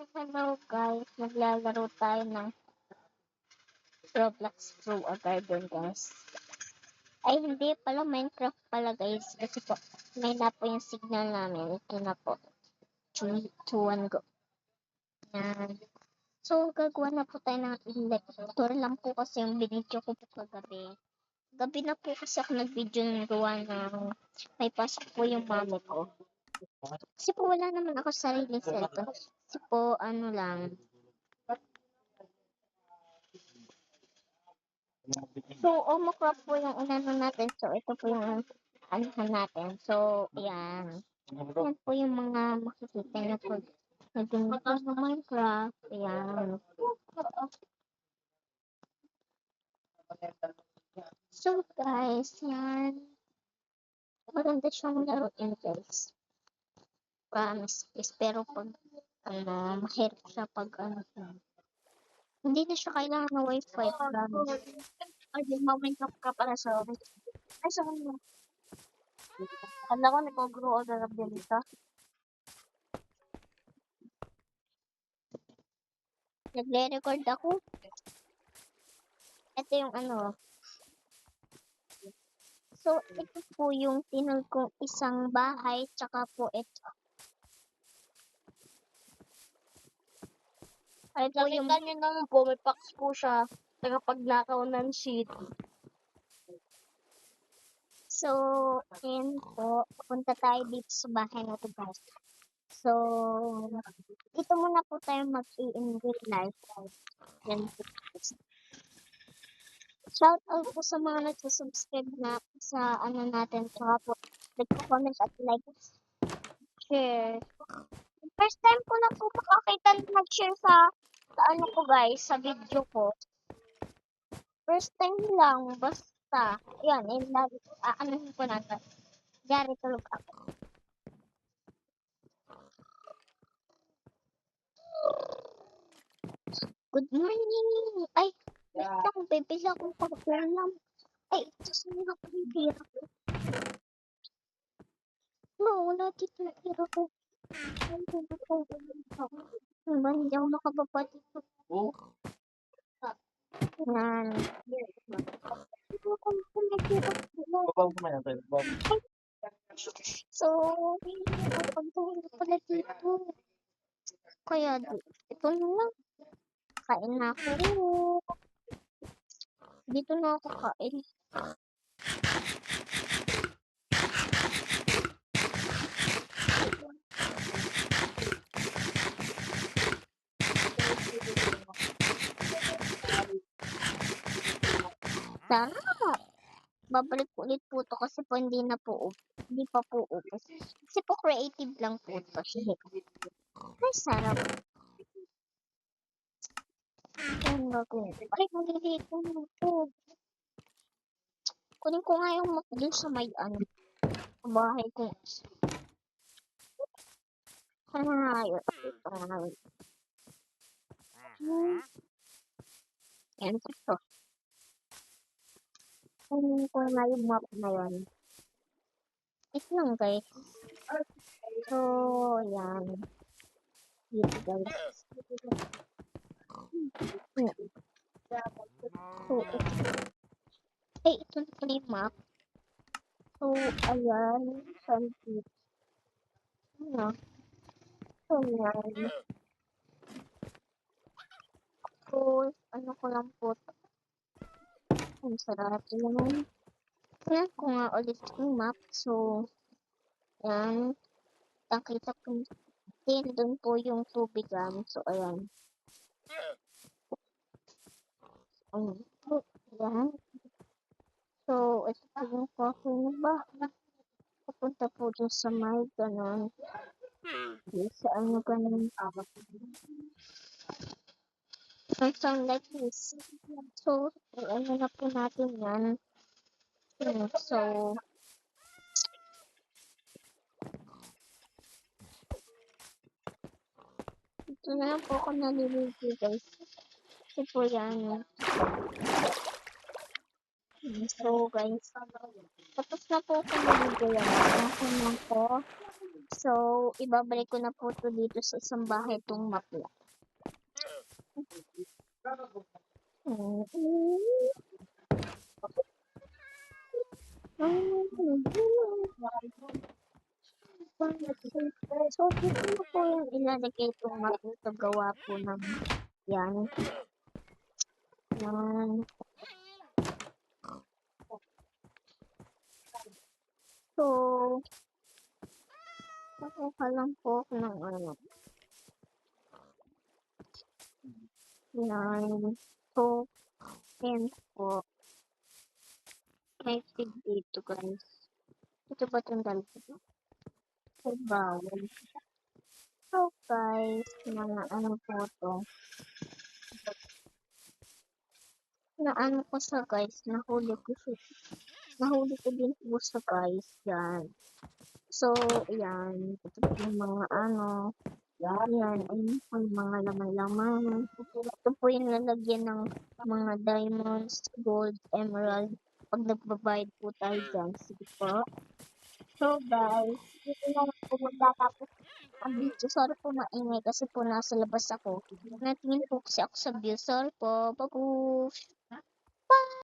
Hello guys, naglalaro tayo ng Roblox Through a Garden guys. Ay hindi pala, Minecraft pala guys. Kasi po, may na po yung signal namin. Ito na po. 3, 2, 1, go. Yan. So, gagawa na po tayo ng elector lang po kasi yung binidyo ko po kagabi. Gabi na po kasi ako nag-video ng gawa ng may pasok po yung mami ko. Kasi po wala naman ako sarili cellphone. Kasi po ano lang, so, Omocrop po yung inano natin. So, ito po yung anuhan natin. So, ayan. Yan po yung mga makikita nyo po. Naging po sa Minecraft. Ayan. So, guys, yan. Maganda siyang laruin, guys. Promise, guys. Pero pag, mahirap siya pag, hindi na siya kailangan ng wifi. Promise. Ay, di Minecraft ka para sa office. Ay, sa ano? Kala ko nag-grow order of dito. Nagre-record ako. Ito yung ano. So, ito po yung tinol kong isang bahay. Tsaka po ito. Ay po yung... Nakita nyo naman po, may packs po siya. Tagapagnakaw ng sheet. So, ayan po. Punta tayo dito sa bahay na ito guys. So, dito muna po tayo mag-i-invite live. Yan po. Shout out po sa mga nagsusubscribe na sa ano natin. Tsaka po, nagko-comment at like, share. First time ko na po makakita na nag-share sa ano ko guys, sa video ko. First time lang, basta. Yan, aanohin ko na to. Diyan, tulog ako. Good morning! Ay, wait lang, bibili akong pag-ulam. Ay, ito sa mga pag-ibira ko. No, wala dito na pira ko. Ay, hindi ako makababa dito. Yan. So, pagdating pala dito. Kaya, ito na lang. Kain na ako. Dito na ako kain. Sarap! Babalik ulit po to kasi po hindi pa po upos. Kasi po creative lang po to. Ay, sarap. Ang gagawin. Ay, maliligo na po. Kunin ko nga yung dun sa may bahay ko. Ayun. Ito nga. Yan ito. Kunin ko nga yung map na yun. Ito lang guys. So, yan. Dito guys. So, ay, ito na pala yung map. So, ayan. Saan dito? Ano? So, yan. So, ano ko lang po. Ang sarap yun. Tingnan ko nga ulit yung map. So, yan. Nakita ko din doon po yung tubigan. So, ayan. Yan. So, ito po yung coffee na ba? Papunta po dun sa may ganon. Sa ano ganon. May sound like this. So, ano na po natin yan. So, ito na lang po ako naliligo guys. Kasi po yan. So guys, tapos na po ako naliligo yan. Ako na po. So, ibabalik ko na po to dito sa isang bahay itong mapla. So, dito na po yung ilalagay itong mapla. So, gawa po ng yan. Yan. So, nakuha lang po ako ng ano. Yan. So, yan po. May tig dito, guys. Ito ba itong dalawa? So, bawal. So, guys, mga ano po to. Na ano ko sa guys, nahuli ko siya. Nahuli ko din po sa guys, yan. So, ayan. Ito po yung mga ano. Yan, ayun po yung mga laman-laman. Ito po yung lalagyan ng mga diamonds, gold, emerald. Pag nagbabayad po tayo dyan. Sige po. So, guys, dito na lang po magtatapos ang video. Sorry po maingay kasi po nasa labas ako. Natingin po kasi ako sa view. Sorry po. Babush!